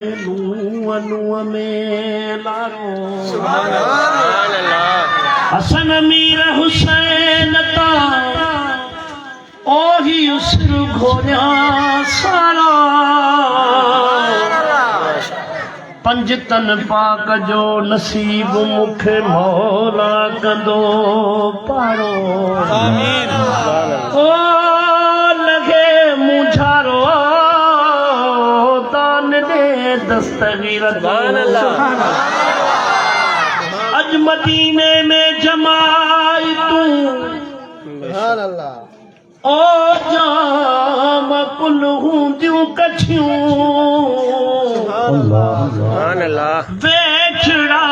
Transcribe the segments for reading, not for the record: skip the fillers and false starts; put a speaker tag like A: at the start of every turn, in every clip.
A: नुआ में लारो
B: सुभान अल्लाह।
A: हसन मीर हुसैन ता ओही उसर घोरिया सारा पंज तन पाक जो नसीब मुखे मौला कंदो पारो
B: आमीन।
A: ओ लगे मुझारो दान दे दस्तगीर अज मदीने में जमाई तू
B: सुभान अल्लाह।
A: ओ जाम कुल हूंदियूं कछियूं
B: सुभान अल्लाह।
A: वेछड़ा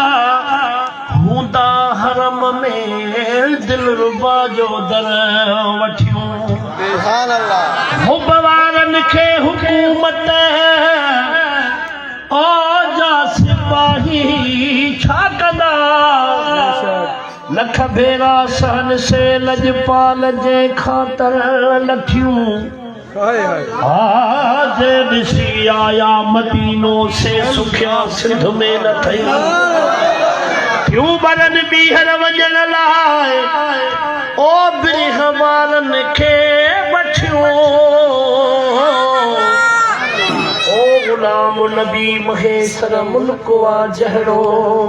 A: हूंदा हरम में दिल रुबा जो दर वठियूं
B: सुभान अल्लाह।
A: हुब वारन खे हुकूमत ओ जा सिपाही छा कंदा लख भेरा सहन से लजपाल जे खातर लखियूं
B: हाय हाय।
A: आज ॾिसी आया मदीनो से सुखिया सिंध में न थई क्यों बरन बीहर वजन लाए ओ बिरह वारन खे बठियो ओ गुलाम नबी महेसर मुल्क वा जहरो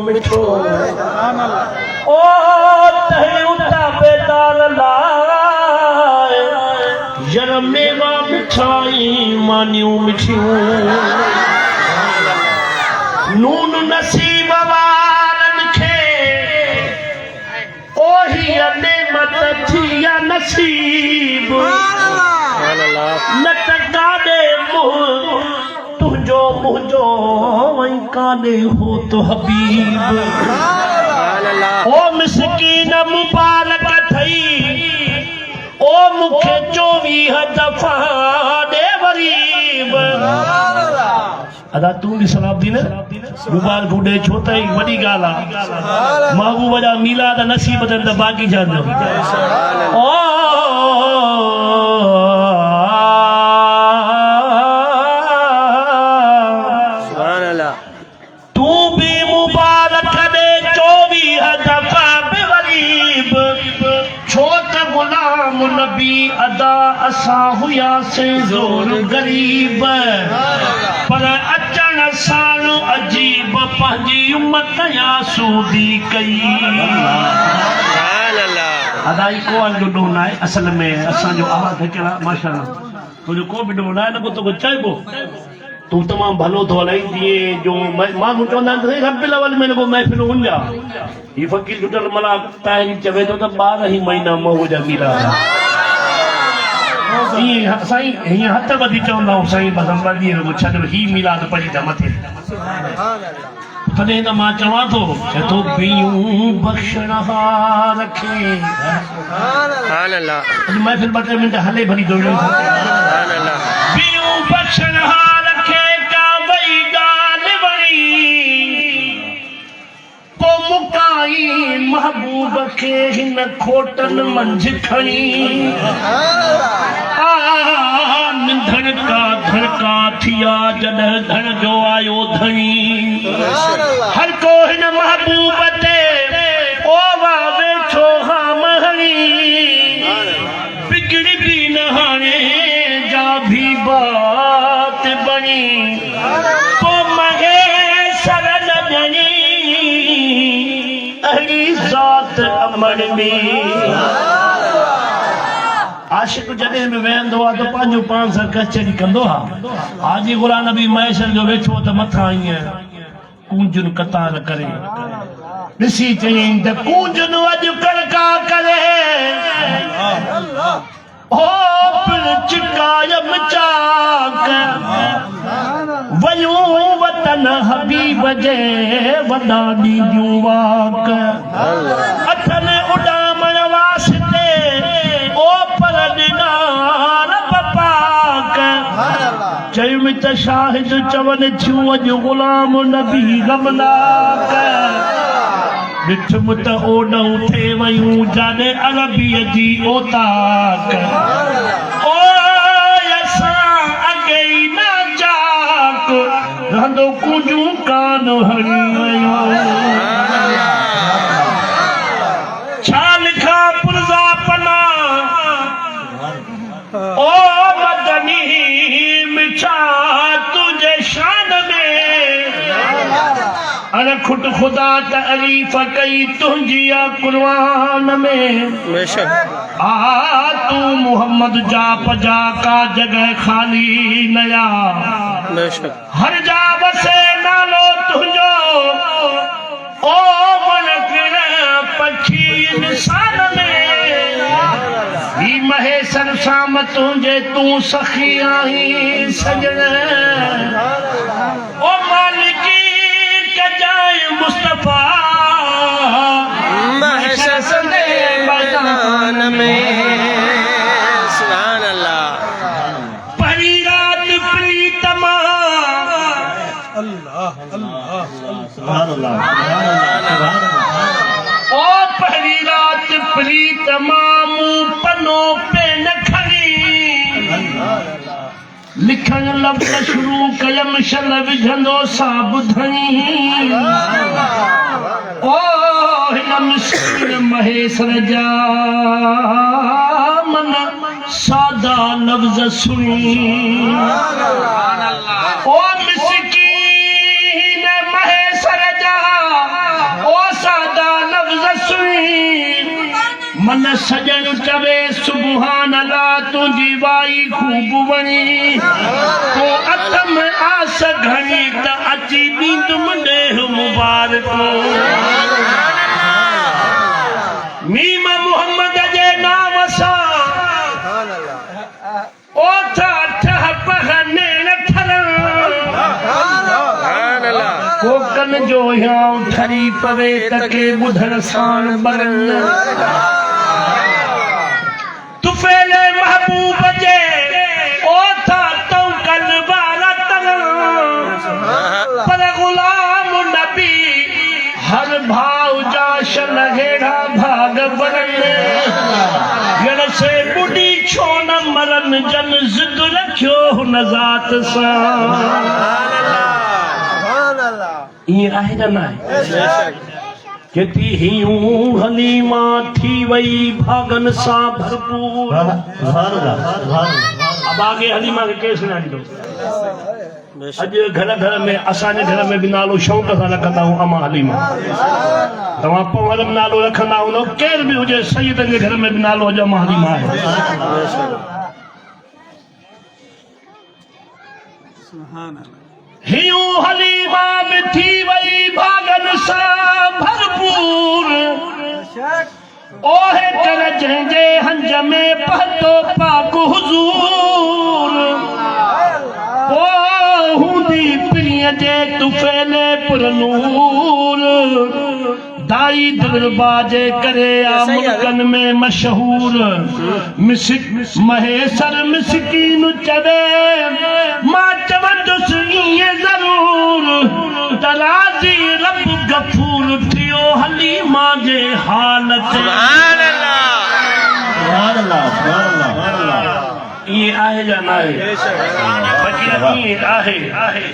A: मिठो ओ तहयुता बेदाल लाए यर मेवा मिठाई मानियूं मिठियूं नून नसीब वारन खे ओही नेमत थिया नसीब
B: सुभान अल्लाह।
A: न त काॾे मुंहुं तुंहिंजो मुंहिंजो वई काॾे हो तो हबीब
B: सुभान अल्लाह।
A: ओ मिसकीन मुबारक थई ओ मूंखे 24 दफ़ा ॾे वरीब अदा तूं बि सलाम दी न मुबारक ॾे छो त ही वॾी ॻाल्हि आहे महबूब जा मीलाद नसीब अथनि त बाक़ी छा ओ
B: सुभान अल्लाह।
A: तू भी मुबारक दे 24 दफा बेवरीब छो त गुलाम नबी अदा असां हुयासीं ज़ोर गरीब पर अचण साण अजीब पंहिंजी उम्मत या सूदी कई
B: सुभान अल्लाह।
A: अदा ही को जो ॾोन आहे असल में असांजो आवाज़ हिकिड़ा माशाअल्लाह तुंहिंजो को बि ॾोन आहे न को तोखे चइबो तू तमाम भलो तो हलाई दिए जो माण्हू चवंदा आहिनि रबिल अवल में को महफ़िल हुंजा ही फ़कीर जुटल मला ताहिरी चवे थो त 12 ही महीना महू जा मीरा ईअं साईं हीअं हथ ॿधी चवंदा आहियूं साईं बसि अंबा ॾींहं को छॾ ही मीलाद पढ़ी था मथे तॾहिं त मां चवां थो चए थो बियूं बख़्शण रखे
B: सुभान अल्लाह।
A: अॼु महफ़िल 2-3 मिंट हले भली दो
B: सुभान अल्लाह।
A: बियूं बख़्शण रखे का वई ॻाल्हि वणी को मुकाई महबूब खे हिन खोटन मंझि खणी निंधण का धड़का थिया जॾहिं धण जो आयो धणी हर को हिन महबूब ते ओ वाह वेठो हा महणी बिगड़ी भी न हाणे जा भी बात बणी तो महेसर न ॼणी अहिड़ी ज़ात अमर में आशिक जॾहिं बि वेहंदो आहे त पंहिंजो पाण सां कचहरी कंदो आहे हाजी गुलाम नबी महेशर जो वेठो त मथां ईअं कूंजुनि कतार करे ॾिसी चयईं त कूंजुनि अॼु कड़का करे ओ पिण चिकायम चाक वयूं वतन हबीब जे वॾा ॾींदियूं वाक अठनि उॾामण वास्ते ओ पर ॾिना रब पाक चयुमि त शाहिद चवनि थियूं अॼु गुलाम नबी गमनाक ॾिठुमि त ओॾऊं थे वयूं जाने अरबीअ जी ओताक ओ असां अॻे ई न हंदो कुंजू कान हरी छाल खा पुरजा पना ओ मदनी मिठा तुझे शान में अरे खुद खुदा तारीफ कई तुझी कुर्बान में
B: बेशक
A: आ तू मोहम्मद जा पजा का जगह खाली नया
B: बेशक
A: हर जा बसे नालो तुझो ओ मन पखी इंसान में ही महेशर शाम तुझे तू सखी आई सजन ओ मालिकी कजाए मुस्तफा
B: महशर संदे मैदान में सुभान अल्लाह
A: पहली रात प्रीतमा ओ पहली रात प्रीतमा मुंह पन्नों पे न खड़ी लिखण लफ्ज़ शुरू कयम शल विझंदो सा ॿुधणी ओ हिन मिस्किन महेशर जा मन सादा लफ्ज़ सुनी ओ मिस्किन महेशर जा ओ सादा लफ्ज़ सुनी मन सजन चवे सुबहान अल्लाह तुझी वाई खूब वणी तो अतम आस घणी त अची ॾींदुम ॾेह मुबारक मीम मोहम्मद जे नाम सां ओ ठह पहनेण थरन
B: सुभान अल्लाह
A: कोकन जो हियां ठरी पवे तके ॿुधण साण बरन तुफेले महबूब जे ओ था तो कल वाला पर गुलाम नबी हर भाव जा शलहेड़ा भाग बरन गण से बुढ़ी छो न मरन जन जिद रखियो हुन ज़ात सां ये आहे न नाहे
B: बेशक
A: केती हियूं हलीमा थी वई भागन सां भरपूर अब आगे हलीमा के केस न ॾींदो
B: बेशक
A: अॼु घर घर में असांजे घर में बि नालो शौक़ सां रखंदा आहियूं अमा हलीमा तव्हां पोइ नालो रखंदा हूंदो केर बि हुजे सईदनि जे घर में बि नालो अॼु अमा हलीमा आहे हियूं हलीमा में थी वई भागन सां भरपूर ओहे कर जंहिंजे हंज में पतो पाक हुज़ूर ओ हूंदी प्रिय जे तुफ़ेले पुरनूर दाई दिलबा जे करे आ मुल्कन में मशहूर मिसिक महेशर मिसकीन चवे मां चवंदुसि ईअं ज़रूर तराज़ी रब गफूर थियो हलीमा जे हालत
B: सुभान अल्लाह
A: ईअं आहे या न आहे ईअं आहे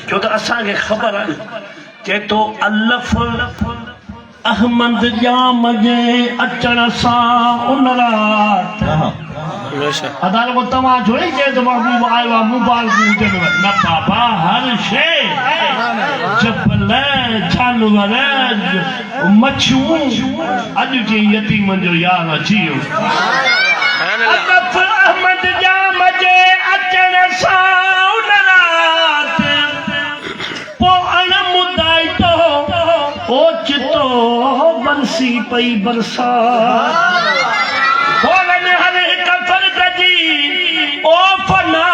A: छो त असांखे ख़बर आहे चए थो अलफ अहमद जाम जे अचण सां उन राति
B: बेशक
A: अदाल को तव्हां थोरी चए त महबूब आयो आहे मुबारक हुजनि न बाबा हर शइ चपल जानवर मच्छियूं अॼु जे यतीमनि जो यार अची वियो
B: सुभान अल्लाह
A: अलफ अहमद जाम जे अचण सां उन राति पोइ अणमुदाई तो ओचितो बरसी पई बरसात बोलन हर हिक फर्द जी ओ फना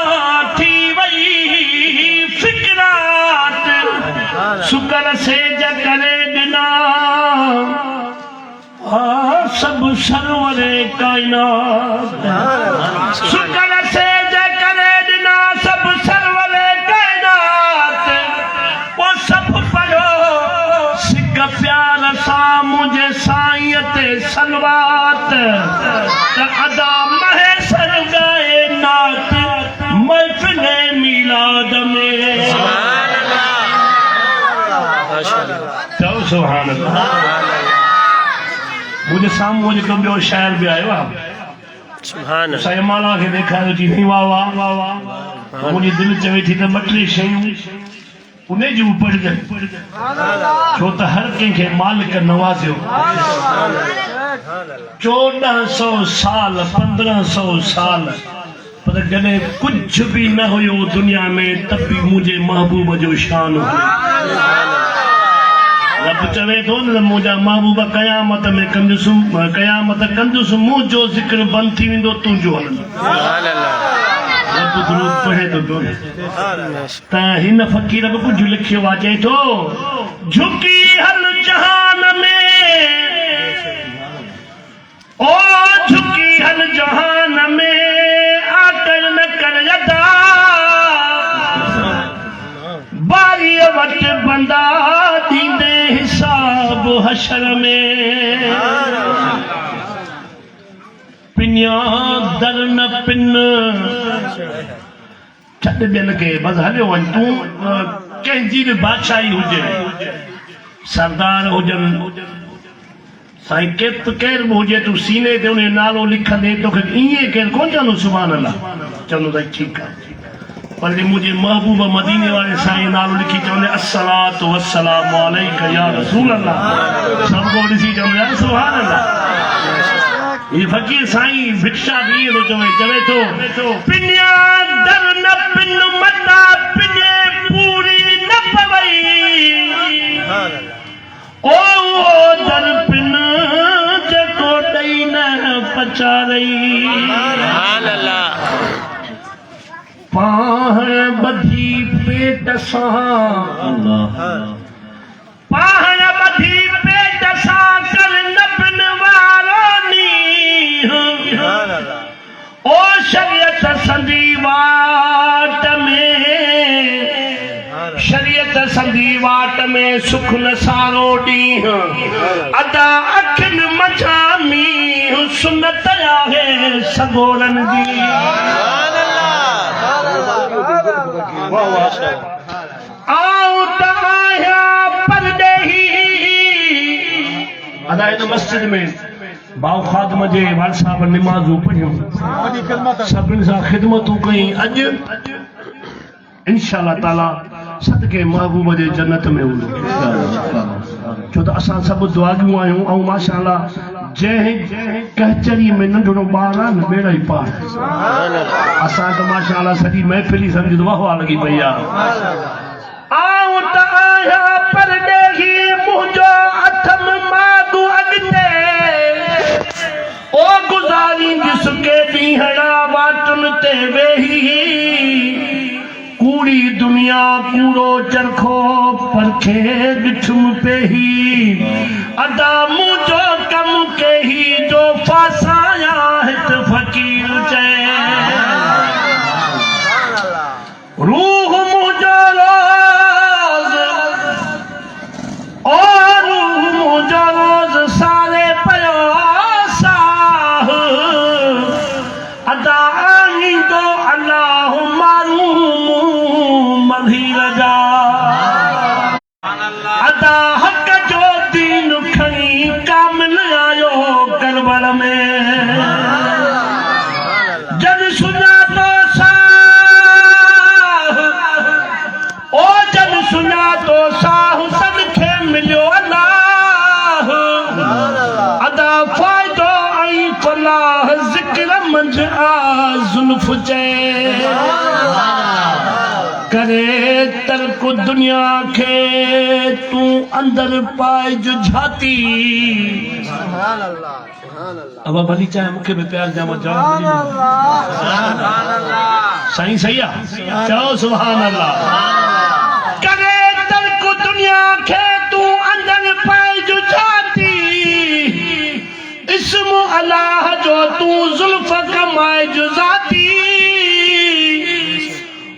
A: थी वई फिक्रात शुक्र से जकरे ॾिना सब सरवरे कायनात शुक्र से जकरे ॾिना सब सरवरे कायनात वो सब पढ़ो सिक प्यार सां मुंहिंजे साईं ते सलवात त अदा महेशर ॻाए नात महफ़िल मीलाद में
B: सुभान अल्लाह
A: सुभान अल्लाह। मुझे सामने जेको ॿियो शाइर बि आयो आहे,
B: सुभान
A: साईं माला खे ॾेखारियो थी नहीं वाह वाह वाह वाह, मुंहिंजी दिलि चवे थी त ॿ टे शयूं उन जूं पढ़जनि, छो त हर कंहिंखे मालिक नवाज़ियो। 1400 साल 1500 साल पर जॾहिं कुछ भी न हुयो दुनिया में, तब भी मुझे महबूब जो शान हो। रब चवे थो न मुंहिंजा महबूब क़यामत में कंदुसि, क़यामत कंदुसि, मुंह जो ज़िक्र बंदि थी वेंदो, तुंहिंजो हलंदो। रब दुरूद पढ़े थो पियो त हिन फ़क़ीर बि कुझु लिखियो आहे, चए थो झुकी हल जहान में, ओ झुकी हल जहान में, आकर न कर यदा, बारी वट बंदा दींदे हिसाब हशर में। पिनिया दर न पिन, छॾ ॿियनि खे बसि हलियो वञ, तूं कंहिंजी बि बादशाही हुजे, सरदार हुजनि, साईं केरु बि हुजे, तूं सीने ते उन नालो लिखंदे तोखे ईअं केरु कोन चवंदो सुभान अल्लाह, चवंदो त ठीकु आहे। पर मुंहिंजे महबूब मदीने वारे साईं नालो लिखी चवंदे अस्सलातु वस्सलामु अलैका या रसूल अल्लाह, सभु को ॾिसी चवंदा सुभान अल्लाह। ये फकीर साईं भिक्षा दी तो चवे तो पिन्या दर न पिन मता पिने पूरी न पवई, ओ दर पिन जेको ॾेई न पचारई।
B: सुभान अल्लाह।
A: पाहण बधी पेट सां, पाहण बधी पेट सां कर न पिन वारो नी, ओ शरीयत संधी वाट में, शरीयत संधी वाट में सुख न सारो ॾींहुं, अदा अखियुनि मझां मींहुं, सुनत आहे सगोरनि जी। आऊं त आहियां परदेही, अदा इन मस्जिद में बाउ ख़ादम जे वाल साहब निमाज़ूं पढ़ियूं, सभिनी सां ख़िदमतूं कई। अॼु इंशाअल्लाह ताला सदके महबूब जे जन्नत में हूंदो, छो त असां सभु दुआगियूं आहियूं। ऐं माशाअल्लाह जंहिं कहचरी में नंढड़ो ॿार आहे न, ॿेड़ा ई पार। असां त माशाअल्लाह सॼी महफ़िल ई सम्झो वाह वाह लॻी पई आहे। आऊं त आहियां परदेही, मुंहिंजो अथम माॻु अॻिते, ओ गुज़ारींदुस के ॾींहड़ा वाटुनि ते वेही, कूड़ी दुनिया कूड़ो चरखो परखे ॾिठुम पेही, अदा मुंहिंजो कम कही जो फासाया हित फ़कीर चए। रूह मुंहिंजो रोज़, ओ रूह मुंहिंजो रोज़ सारे पियो साह, अदा आईंदो अल्लाह मारू मग़ीर जा, अदा हक़ जो दीन खणी कामिल आयो करबल में। जन सुञातो साह, ओ जन सुञातो साह, तनखे मिलियो अल्लाह, अदा फ़ाइदो ऐं फलाह, ज़िक्र मंझि आ ज़ुल्फ़ चए। करे तर्क दुनिया के तू अंदर पाए जो झाती। अब भली चाहे मुखे भी प्यार जाम जवाब सही सही है, चलो सुभान अल्लाह। करे तर्क दुनिया के तू अंदर पाए जो झाती, इस्म अल्लाह जो तू जुल्फ कमाए जो जाती।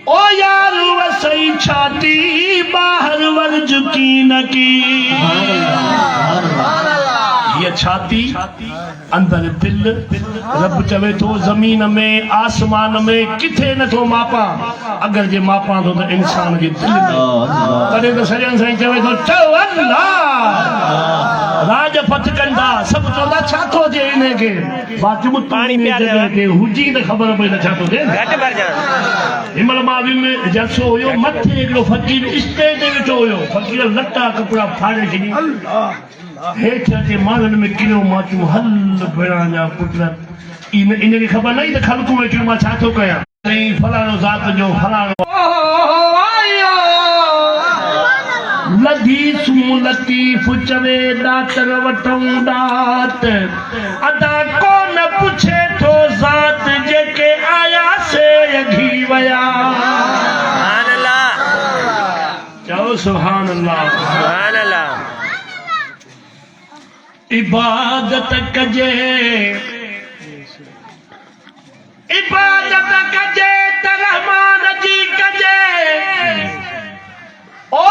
A: ओ यार वसई छाती बाहर वर्ज की न की, ये छाती अंदर दिल रब चवे तो ज़मीन में आसमान में किथे न तो मापा अगर जे मापा तो इंसान के दिल में कदे तो सजन साईं चवे तो चओ अल्लाह राज फत कंदा सब चोदा छा थो जे इने के बात में पानी में जगह ते हुजी न खबर पई न छा थो दे
B: घट भर जान
A: हिमल मावी में जलसो हुयो मथे हिकिड़ो फ़कीर स्टेज ते वेठो हुयो फ़कीर लटा कपिड़ा फाड़े छॾी हेठि अचे माण्हुनि में किरियो मां चयो हल भेणा जा पुट इनखे ख़बर न हुई त ख़लक़ू में चयो मां छा थो कयां चई फलाणो ज़ात जो फलाणो लधी सूं लतीफ़ चवे ॾातर वठूं ॾात अदा कोन पुछे थो ज़ात जेके आया से अघी वया
B: सुभान अल्लाह
A: चओ सुभान अल्लाह
B: सुभान अल्लाह
A: इबादत कजे त रहमान जी कजे ओ